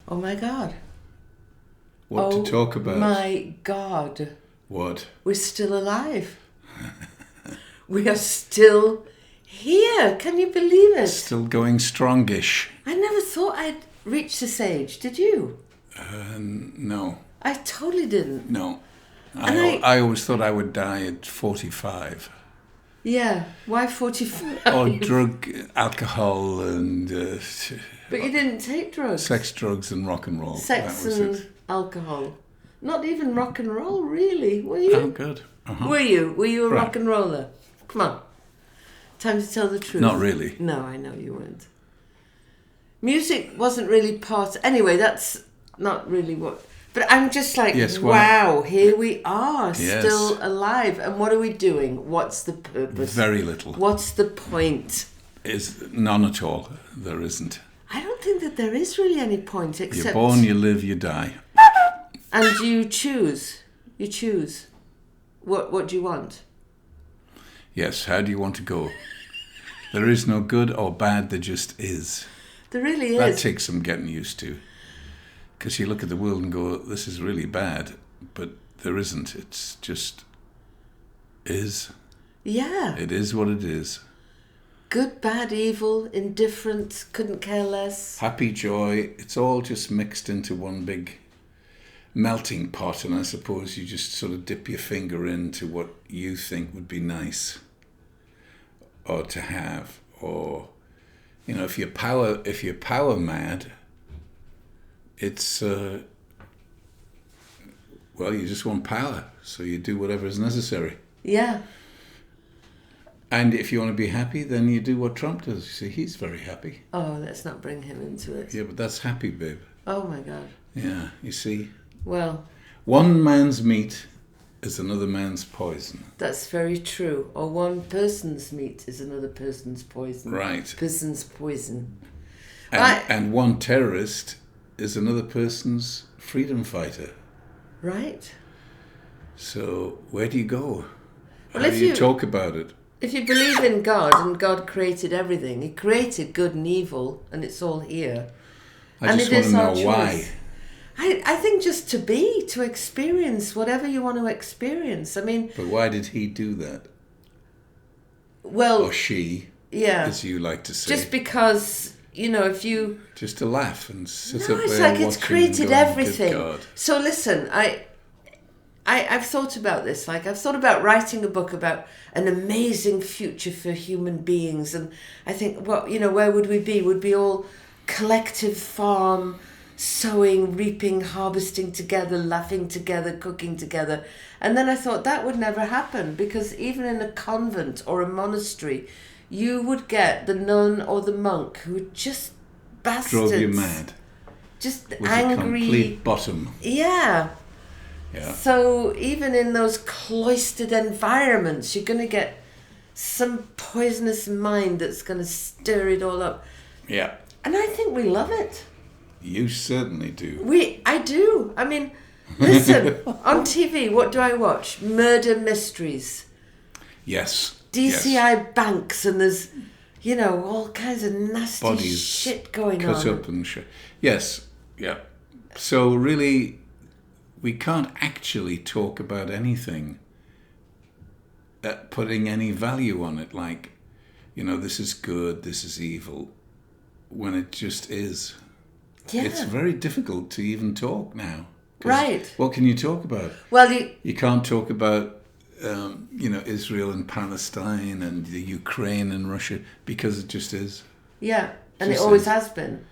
Oh my God. What to talk about? Oh my God. What? We're still alive. We are still here. Can you believe it? Still going strongish. I never thought I'd reach this age. Did you? No. I totally didn't. No. I always thought I would die at 45. Yeah. Why 45? Or drug, alcohol, and... But you didn't take drugs. Sex, drugs, and rock and roll. Sex that was and it. alcohol. Not even rock and roll, really. Were you? Oh, good. Uh-huh. Were you? Were you a Right. rock and roller? Come on. Time to tell the truth. Not really. No, I know you weren't. Music wasn't really part... Anyway, that's not really what... But I'm just like, Yes, wow, here we are, Yes. still alive. And what are we doing? What's the purpose? Very little. What's the point? Is none at all. There isn't. I don't think that there is really any point except... You're born, you live, you die. And you choose. You choose. What do you want? Yes, how do you want to go? There is no good or bad, there just is. There really is. That takes some getting used to. Because you look at the world and go, this is really bad, but there isn't. It's just is. Yeah. It is what it is. Good, bad, evil, indifferent, couldn't care less. Happy, joy, it's all just mixed into one big melting pot, and I suppose you just sort of dip your finger into what you think would be nice or to have, or if you're power mad, it's you just want power, so you do whatever is necessary. Yeah. And if you want to be happy, then you do what Trump does. You see, he's very happy. Oh, let's not bring him into it. Yeah, but that's happy, babe. Oh my God. Yeah, you see. Well, One man's meat is another man's poison. that's very true. Or one person's meat is another person's poison. Right. Person's poison. And one terrorist is another person's freedom fighter. Right. So where do you go? Well, How if do you you- talk about it? If you believe in God and God created everything, He created good and evil, and it's all here. I And just it want is to our know why. choice. I think just to experience whatever you want to experience. I mean, But why did he do that? well, Or she, yeah. as you like to say. Just because, if you... Just to laugh and sit No, up it's there like it's watching created and going, everything. Good God. So listen, I've thought about this. Like, I've thought about writing a book about an amazing future for human beings. And I think, where would we be? Would be all collective farm, sowing, reaping, harvesting together, laughing together, cooking together. And then I thought that would never happen, because even in a convent or a monastery, you would get the nun or the monk who were just bastards. Drove you mad. Just Was angry. a complete bottom. Yeah. Yeah. So even in those cloistered environments, you're going to get some poisonous mind that's going to stir it all up. Yeah. And I think we love it. You certainly do. I do. I mean, listen, on TV, what do I watch? Murder mysteries. Yes. DCI Yes. banks, and there's, all kinds of nasty Bodies shit going cut on. up and shit. Yes. Yeah. So really, we can't actually talk about anything putting any value on it, like, this is good, this is evil, when it just is. Yeah. It's very difficult to even talk now. 'Cause Right. What can you talk about? Well, You can't talk about, Israel and Palestine and the Ukraine and Russia, because it just is. yeah, and it Just always is. has been.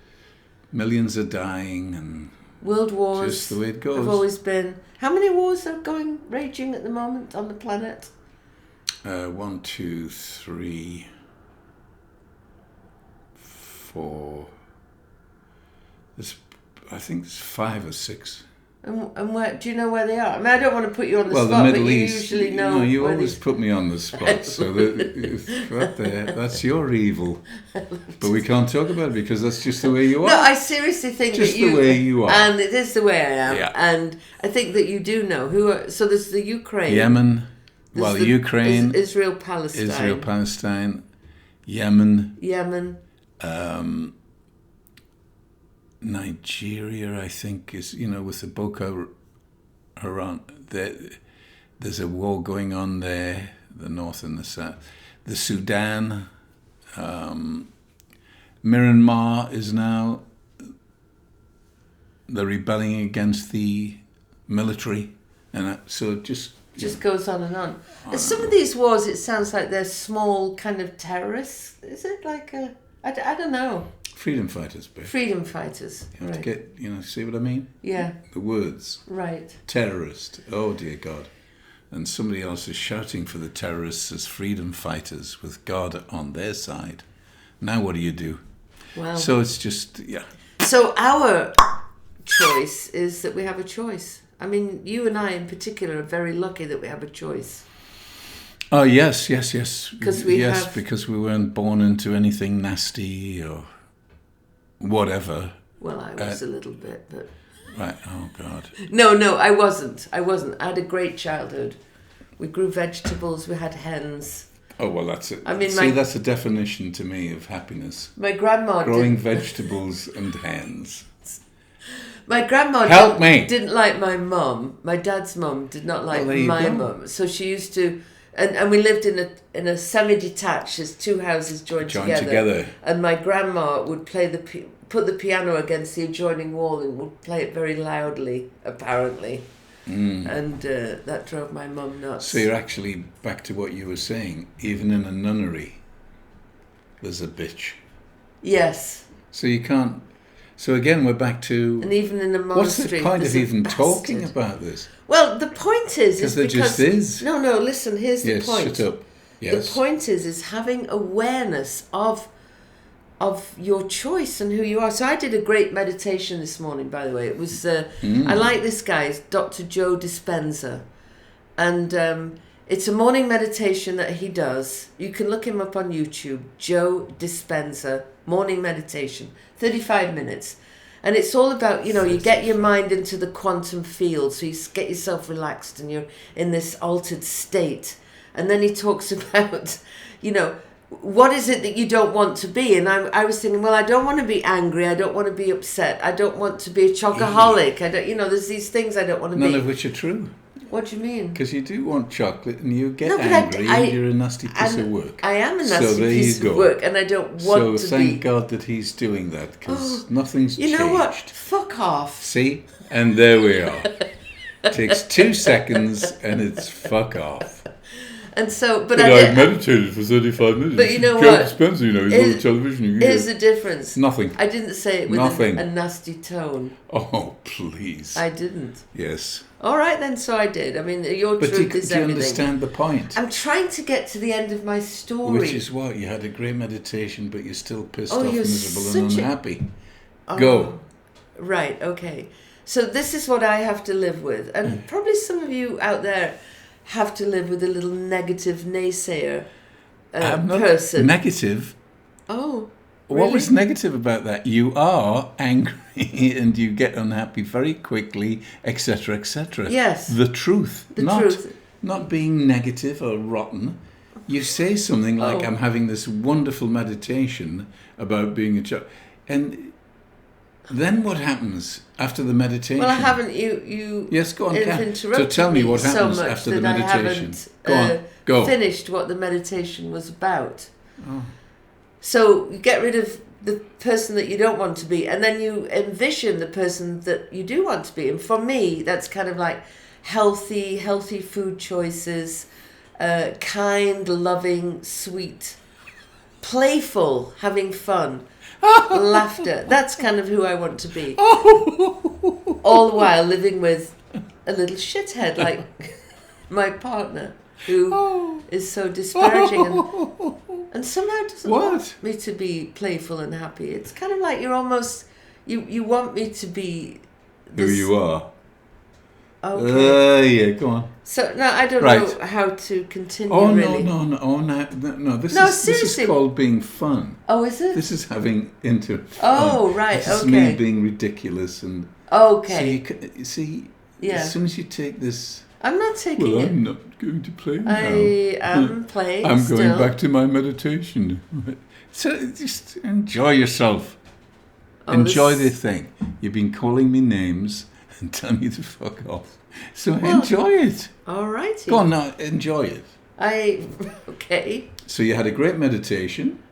Millions are dying, and World wars just the way it goes. have always been. How many wars are raging at the moment on the planet? 1, 2, 3, 4. I think there's 5 or 6. And where do you know where they are? I mean, I don't want to put you on the Well, spot, the Middle but you East. usually know. No, you where always put me on the spot. So that there, that's your evil. But we can't talk about it because that's just the way you are. No, I seriously think Just that you. the way you are. And it is the way I am. Yeah. And I think that you do know so there's the Ukraine. Yemen. there's Well, the- Ukraine. there's Israel, Palestine. Israel, Palestine. Yemen. Yemen. Nigeria, I think, is, with the Boko Haram, there's a war going on there, the north and the south. The Sudan, Myanmar is now, they're rebelling against the military, and so it just goes on and on. And some of these wars, it sounds like they're small kind of terrorists. Is it like I don't know. Freedom fighters, babe. Freedom fighters. You have to get, see what I mean? Yeah. The words. Right. Terrorist. Oh, dear God. And somebody else is shouting for the terrorists as freedom fighters with God on their side. Now what do? Well. So it's just, yeah. So our choice is that we have a choice. I mean, you and I in particular are very lucky that we have a choice. Oh, yes. Because because we weren't born into anything nasty or whatever. Well, I was a little bit, but... Right, oh God. No, I wasn't. I had a great childhood. We grew vegetables, we had hens. Oh, well, that's it. I mean, that's a definition to me of happiness. My grandma... Growing vegetables and hens. My grandma didn't like my mum. My dad's mum did not like my mum. So she used to... And we lived in a semi-detached, there's two houses joined together. And my grandma would put the piano against the adjoining wall and would play it very loudly, apparently. And that drove my mum nuts. So you're actually back to what you were saying. Even in a nunnery, there's a bitch. Yes. So you can't... So again, we're back to... And even in a monastery... What's the point of even talking about this? Well, the point is because... There just is. No, listen, here's the point. Yes, shut up. Yes. The point is having awareness of your choice and who you are. So I did a great meditation this morning, by the way. It was... I like this guy, it's Dr. Joe Dispenza. And it's a morning meditation that he does. You can look him up on YouTube. Joe Dispenza, morning meditation. 35 minutes. And it's all about, you get your mind into the quantum field. So you get yourself relaxed and you're in this altered state. And then he talks about, what is it that you don't want to be? And I was thinking, well, I don't want to be angry. I don't want to be upset. I don't want to be a chocoholic. I don't, there's these things I don't want to be. None of which are true. What do you mean? Because you do want chocolate and you get angry and you're a nasty piece of work. I am a nasty piece of work and I don't want to be. So thank God that he's doing that because nothing's changed. You know what? Fuck off. See? And there we are. Takes 2 seconds and it's fuck off. And so, but I meditated for 35 minutes. But you know Joe what? Dispenza, he's on television. Here's the difference. Nothing. I didn't say it with a nasty tone. Oh, please. I didn't. Yes. All right, then, so I did. I mean, your truth is everything. But do you understand the point? I'm trying to get to the end of my story. Which is what? You had a great meditation, but you're still pissed off, miserable and unhappy. Go. Right, okay. So this is what I have to live with. And probably some of you out there have to live with a little negative naysayer person. Negative? Oh, really? What was negative about that? You are angry and you get unhappy very quickly, etc., etc. Yes. The truth. The truth. Not being negative or rotten. You say something like, I'm having this wonderful meditation about being a child. And then what happens after the meditation? Well, I haven't. You yes, go on, interrupted so tell me what happens so much after the that meditation. I haven't Go. Finished what the meditation was about. Oh. So you get rid of the person that you don't want to be, and then you envision the person that you do want to be. And for me, that's kind of like healthy food choices, kind, loving, sweet, playful, having fun. Laughter. That's kind of who I want to be. All the while living with a little shithead like my partner, who is so disparaging and somehow doesn't want me to be playful and happy. It's kind of like you're almost you want me to be who you are. Okay. Yeah, go on. So no, I don't know how to continue. Oh really. No. This is called being fun. Oh, is it? This is having into fun. Oh, right. This is me being ridiculous and. Okay. So you see, as soon as you take this. I'm not taking it. Well, I'm not going to play now. I am playing. I'm going back to my meditation. So just enjoy yourself. Enjoy the thing. You've been calling me names and telling me to fuck off. So enjoy it. All righty. Go on now, enjoy it. Okay. So you had a great meditation.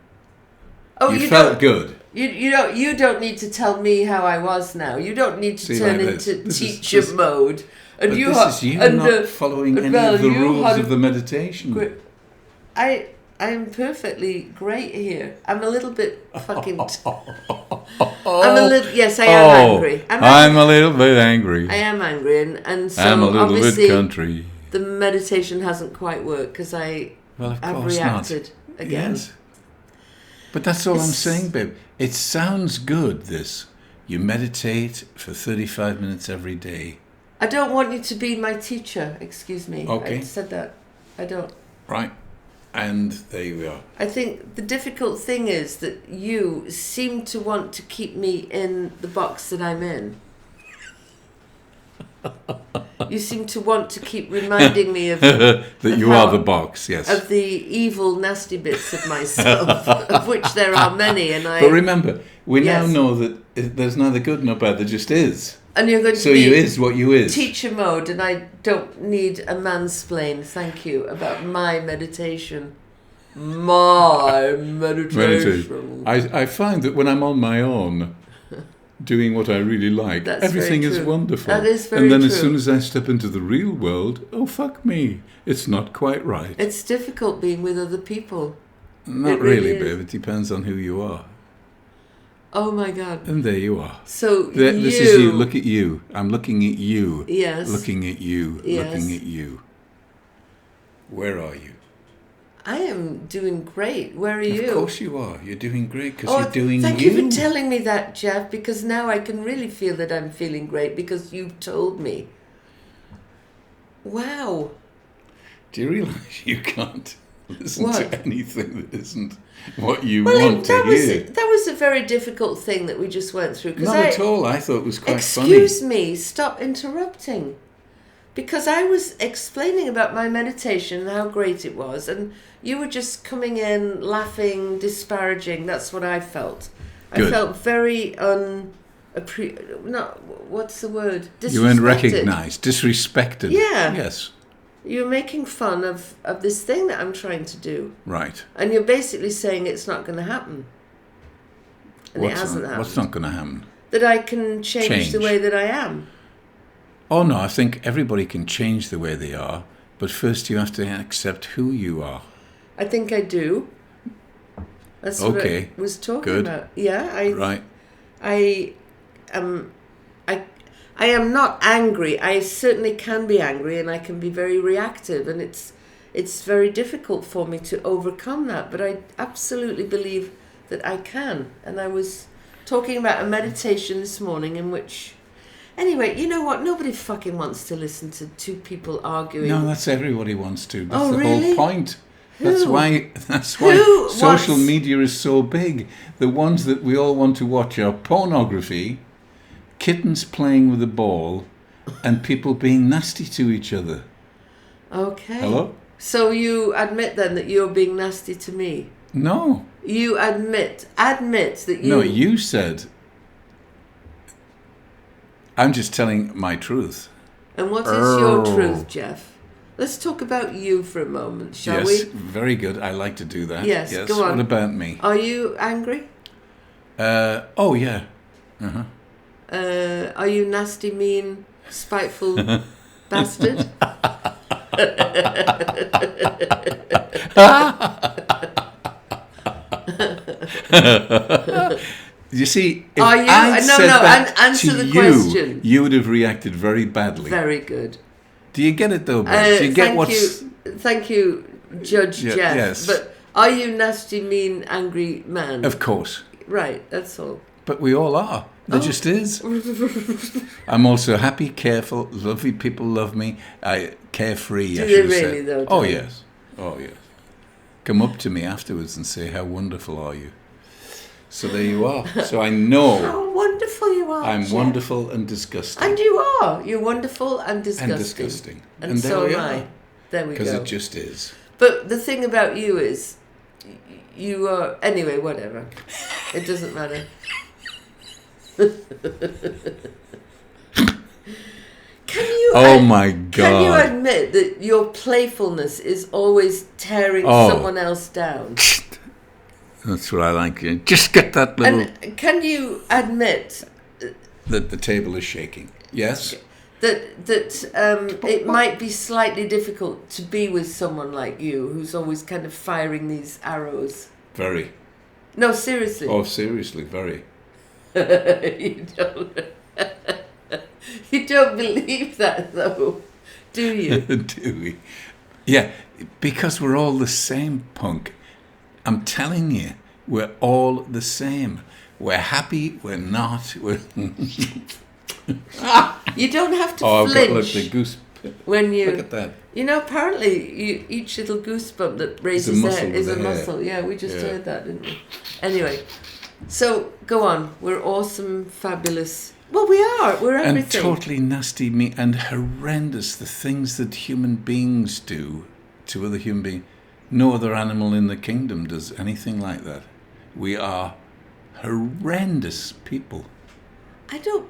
Oh, you felt good. You don't need to tell me how I was now. You don't need to turn into teacher mode. And this is you not following any of the rules of the meditation. I'm perfectly great here. I'm a little bit fucking... Yes, I am angry. I'm a little bit angry. I am angry, and so I'm a little obviously bit country. The meditation hasn't quite worked because I've reacted again. Yes. But that's all I'm saying, babe. It sounds good, this. You meditate for 35 minutes every day. I don't want you to be my teacher, excuse me. Okay. I said that. I don't. Right. And there you are. I think the difficult thing is that you seem to want to keep me in the box that I'm in. You seem to want to keep reminding me of... that you are the box, yes. Of the evil, nasty bits of myself, of which there are many, and But remember, we now know that there's neither good nor bad, there just is. And you're going to so you is what you is. Teacher mode, and I don't need a mansplain, thank you, about my meditation. My meditation. I find that when I'm on my own, doing what I really like, everything is wonderful. That is very true. And then as soon as I step into the real world, oh, fuck me, it's not quite right. It's difficult being with other people. Not really, babe. It depends on who you are. Oh my God. And there you are. So this is you. Look at you. I'm looking at you. Yes. Looking at you. Yes. Looking at you. Where are you? I am doing great. Where are you? Of course you are. You're doing great because you're doing thank you for telling me that, Jeff, because now I can really feel that I'm feeling great because you've told me. Wow. Do you realise you can't listen to anything that isn't what you want to hear? That was a very difficult thing that we just went through. Not at all. I thought it was quite funny. Excuse me, stop interrupting. Because I was explaining about my meditation and how great it was, and you were just coming in, laughing, disparaging. That's what I felt. Good. I felt very what's the word? Disrespected. You weren't recognised, disrespected. Yeah. Yes. You're making fun of this thing that I'm trying to do. Right. And you're basically saying it's not going to happen. And it hasn't happened. What's not going to happen? That I can change the way that I am. Oh no, I think everybody can change the way they are, but first you have to accept who you are. I think I do. That's what I was talking about. Yeah, I am not angry. I certainly can be angry, and I can be very reactive, and it's very difficult for me to overcome that. But I absolutely believe that I can. And I was talking about a meditation this morning in which. Anyway, you know what? Nobody fucking wants to listen to two people arguing. No, that's everybody wants to. That's the whole point. That's why social media is so big. The ones that we all want to watch are pornography, kittens playing with a ball, and people being nasty to each other. Okay. Hello? So you admit then that you're being nasty to me? No. You admit that you... No, you said... I'm just telling my truth. And what is your truth, Jeff? Let's talk about you for a moment, shall we? Yes, very good. I like to do that. Yes, go on. What about me? Are you angry? Oh, yeah. Uh-huh. Are you nasty, mean, spiteful bastard? You see, if I'd said that answer the you, question. You would have reacted very badly. Very good. Do you get it though, babe? Do you get Thank you, Judge Jeff. Yes. But are you nasty, mean, angry man? Of course. Right, that's all. But we all are. There just is. I'm also happy, careful, lovely people love me. Carefree, Do I they should really say. though? Oh yes. Oh yes. Come up to me afterwards and say, how wonderful are you? So there you are. So I know. How wonderful you are. I'm Jeff. wonderful and disgusting. And you are. You're wonderful and disgusting. And disgusting. And so am I. There we go. Because it just is. But the thing about you is, you are... Anyway, whatever. It doesn't matter. My God. Can you admit that your playfulness is always tearing someone else down? That's what I like. Just get that little... And can you admit... that the table is shaking. Yes? That it might be slightly difficult to be with someone like you, who's always kind of firing these arrows. Very. No, seriously. Oh, seriously, very. You don't... You don't believe that, though, do you? Do we? Yeah, because we're all the same, punk. I'm telling you, we're all the same. We're happy, we're not. You don't have to I've flinch. got, look, the goose. When you... Look at that. You know, apparently, each little goosebump that raises there is a muscle. Yeah, we just heard that, didn't we? Anyway, so, go on. We're awesome, fabulous... Well, we are. We're everything. And totally nasty and horrendous. The things that human beings do to other human beings. No other animal in the kingdom does anything like that. We are horrendous people. I don't...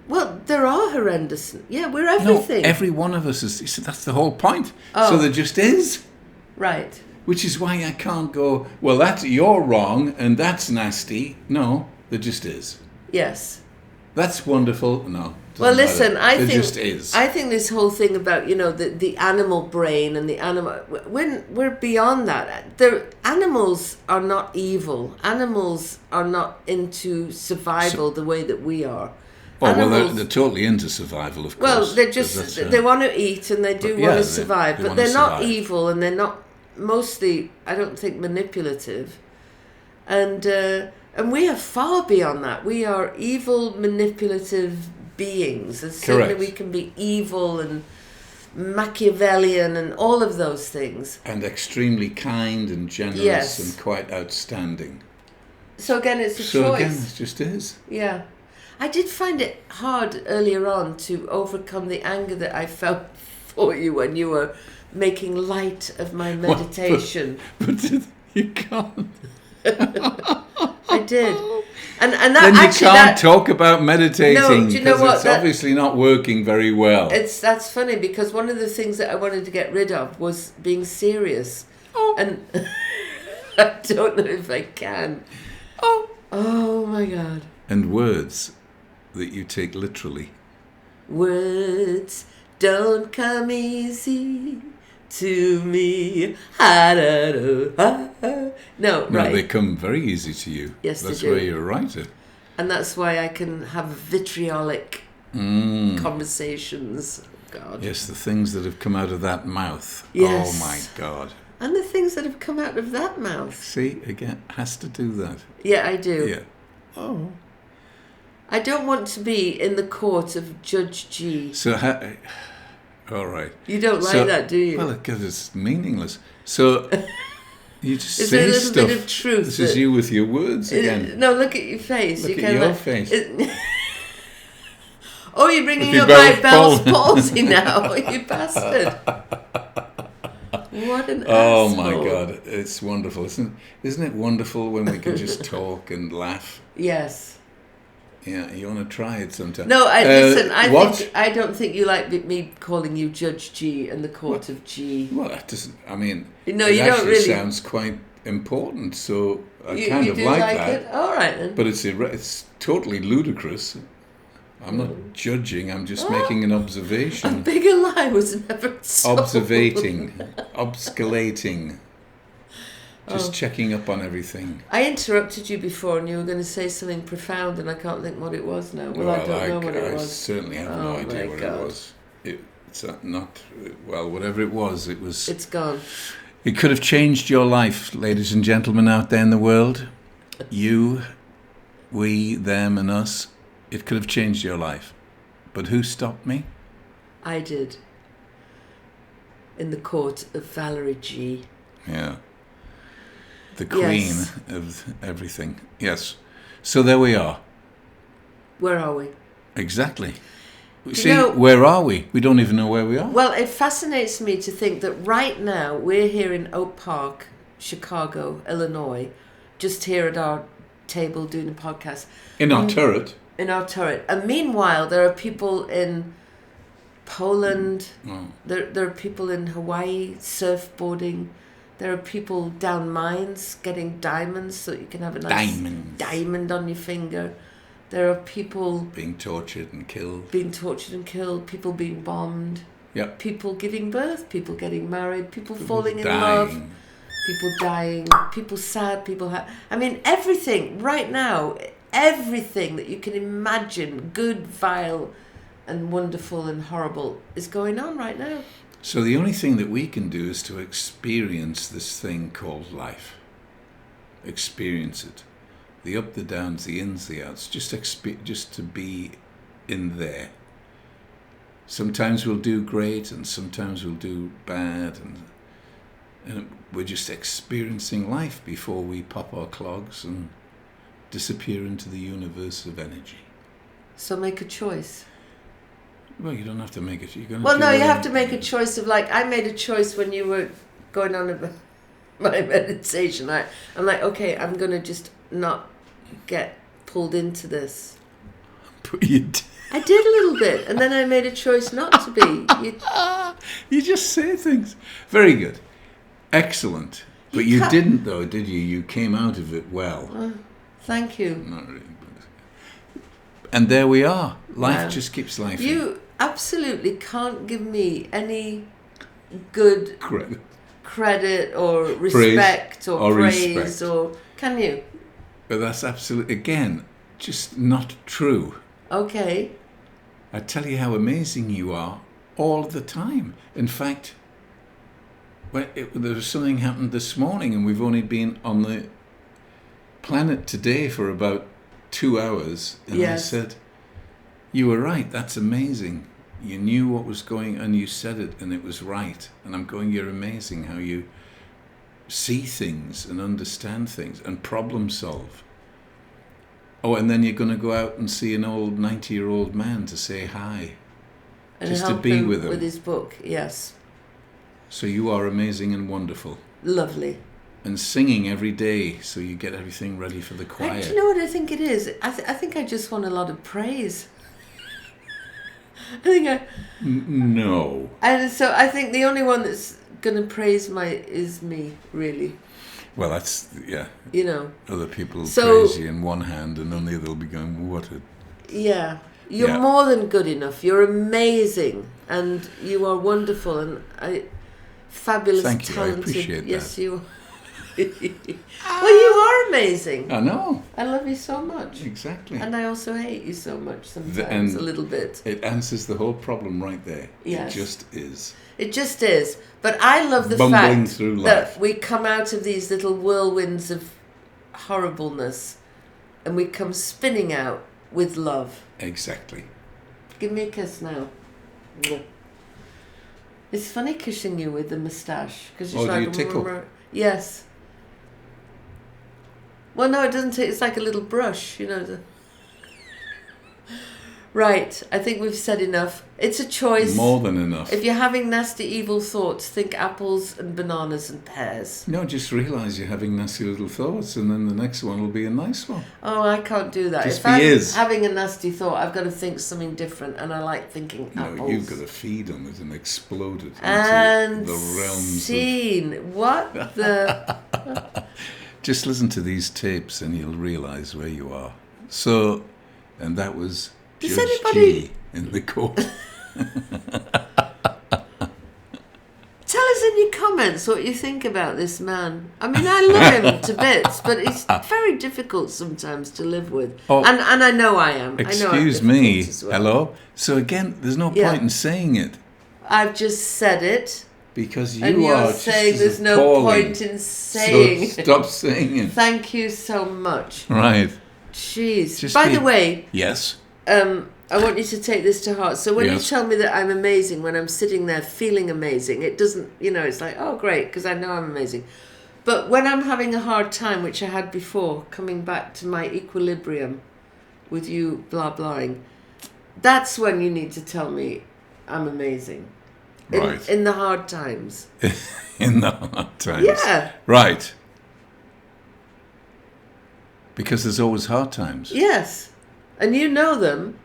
Well, there are horrendous... Yeah, we're everything. No, every one of us is... That's the whole point. Oh. So there just is. Right. Which is why I can't go, well, you're wrong and that's nasty. No, there just is. Yes. That's wonderful. No. Well, listen, I think just is. I think this whole thing about, the animal brain and the animal, when we're beyond that, animals are not evil. Animals are not into survival the way that we are. Oh, well, they're totally into survival, of course. Well, they're just, they want to eat and they do want to survive, but they're not evil and they're not mostly, I don't think, manipulative. And we are far beyond that. We are evil, manipulative beings. And certainly we can be evil and Machiavellian and all of those things. And extremely kind and generous and quite outstanding. So again, it's a choice. So again, it just is. Yeah. I did find it hard earlier on to overcome the anger that I felt for you when you were making light of my meditation. But you can't. I did, and that then you can't talk about meditating. No, do you know what? It's obviously not working very well. That's funny because one of the things that I wanted to get rid of was being serious, and I don't know if I can. Oh my God! And words that you take literally. Words don't come easy to me. No, right. They come very easy to you. Yes, that's they do. Why you're a writer. And that's why I can have vitriolic conversations. God. Yes, the things that have come out of that mouth. Yes. Oh my God. And the things that have come out of that mouth. See, again, has to do that. Yeah, I do. Yeah. Oh. I don't want to be in the court of Judge G. So, all right. You don't like that, do you? Well, because it's meaningless. So, you just is say there a little stuff. Bit of truth? This is you with your words again. No, look at your face. Look at your face. Oh, you're bringing up my Bell's palsy now, you bastard. What an Oh asshole. my God, it's wonderful. Isn't it wonderful when we can just talk and laugh? Yes. Yeah, you want to try it sometime. No, listen, I don't think you like me calling you Judge G and the Court of G. Well, that doesn't, I mean, no, it you actually don't really. Sounds quite important, so I you kind of do like like that. It? All right, then. But it's totally ludicrous. I'm not judging, I'm just making an observation. A bigger lie was never sold. Obsculating. Just checking up on everything. I interrupted you before and you were going to say something profound and I can't think what it was now. Well, I don't know what it was. I certainly have no idea what it was. It's not, well, whatever it was, It's gone. It could have changed your life, ladies and gentlemen out there in the world. You, we, them and us. It could have changed your life. But who stopped me? I did. In the court of Valerie G. Yeah. The queen of everything. Yes. So there we are. Where are we? Exactly. See, where are we? We don't even know where we are. Well, it fascinates me to think that right now we're here in Oak Park, Chicago, Illinois, just here at our table doing a podcast. In our turret. in our turret. And meanwhile, there are people in Poland, there are people in Hawaii surfboarding, there are people down mines getting diamonds so that you can have a nice diamond on your finger. There are people being tortured and killed, people being bombed, people giving birth, people getting married, people falling in love, people dying, people sad, people I mean, everything right now, everything that you can imagine, good, vile, and wonderful and horrible, is going on right now. So the only thing that we can do is to experience this thing called life. Experience it. The up, the downs, the ins, the outs. Just to be in there. Sometimes we'll do great and sometimes we'll do bad. And we're just experiencing life before we pop our clogs and disappear into the universe of energy. So make a choice. Well, you don't have to make it. You have to make a choice of, like, I made a choice when you were going on about my meditation. I'm like, okay, I'm going to just not get pulled into this. But you did. I did a little bit, and then I made a choice not to be. You just say things. Very good. Excellent. But you didn't, though, did you? You came out of it well. Thank you. Not really. And there we are. Life just keeps life. You absolutely can't give me any good credit or respect or praise or can you? But that's absolutely, again, just not true. Okay. I tell you how amazing you are all the time. In fact, there was something happened this morning and we've only been on the planet today for about 2 hours. And I said, you were right, that's amazing. You knew what was going and you said it and it was right. And I'm going, you're amazing how you see things and understand things and problem solve. Oh, and then you're going to go out and see an old 90-year-old man to say hi. And just help to be him with him. With his book, yes. So you are amazing and wonderful. Lovely. And singing every day so you get everything ready for the choir. Do you know what I think it is? I think I just want a lot of praise. No. And so I think the only one that's going to praise is me, really. Well, that's, You know. Other people praise you in one hand and on the other they'll be going, what a... Yeah. You're more than good enough. You're amazing. And you are wonderful and fabulous, Thank you, talented. I appreciate that. Yes, you are. Well, you are amazing. I know. I love you so much. Exactly. And I also hate you so much sometimes, a little bit. It answers the whole problem right there. Yes. It just is. It just is. But I love the fact that we come out of these little whirlwinds of horribleness and we come spinning out with love. Exactly. Give me a kiss now. It's funny kissing you with the moustache. Cause do you tickle? Yes. Well, no, it doesn't. It's like a little brush, you know. Right, I think we've said enough. It's a choice. More than enough. If you're having nasty, evil thoughts, think apples and bananas and pears. No, just realise you're having nasty little thoughts and then the next one will be a nice one. Oh, I can't do that. Just if I'm having a nasty thought, I've got to think something different, and I like thinking apples. No, you've got to feed on it and explode it into the realms of... What the... Just listen to these tapes and you'll realise where you are. So, and that was... Does Judge anybody... G in the court. Tell us in your comments what you think about this man. I mean, I love him to bits, but he's very difficult sometimes to live with. Oh, and I know I am. Excuse me. Well. Hello? So again, there's no point in saying it. I've just said it. Because and you're saying there's no point in saying so stop saying it. Thank you so much. Right. Jeez. By the way... Yes? I want you to take this to heart. So when you tell me that I'm amazing, when I'm sitting there feeling amazing, it doesn't, it's like, oh, great, because I know I'm amazing. But when I'm having a hard time, which I had before, coming back to my equilibrium with you blah-blahing, that's when you need to tell me I'm amazing. Right. In the hard times. In the hard times. Yeah. Right. Because there's always hard times. Yes. And you know them.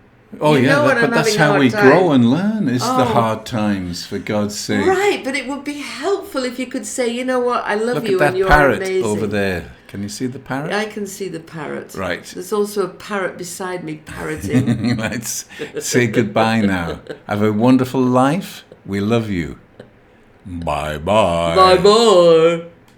Oh, You yeah, know when but I'm that's having a how hard we time. grow and learn, is the Oh. hard times, for God's sake. Right, but it would be helpful if you could say, you know what, I love Look you at and that you're parrot amazing. over there. Can you see the parrot? I can see the parrot. Right. There's also a parrot beside me parroting. Let's say goodbye now. Have a wonderful life. We love you. Bye-bye. Bye-bye.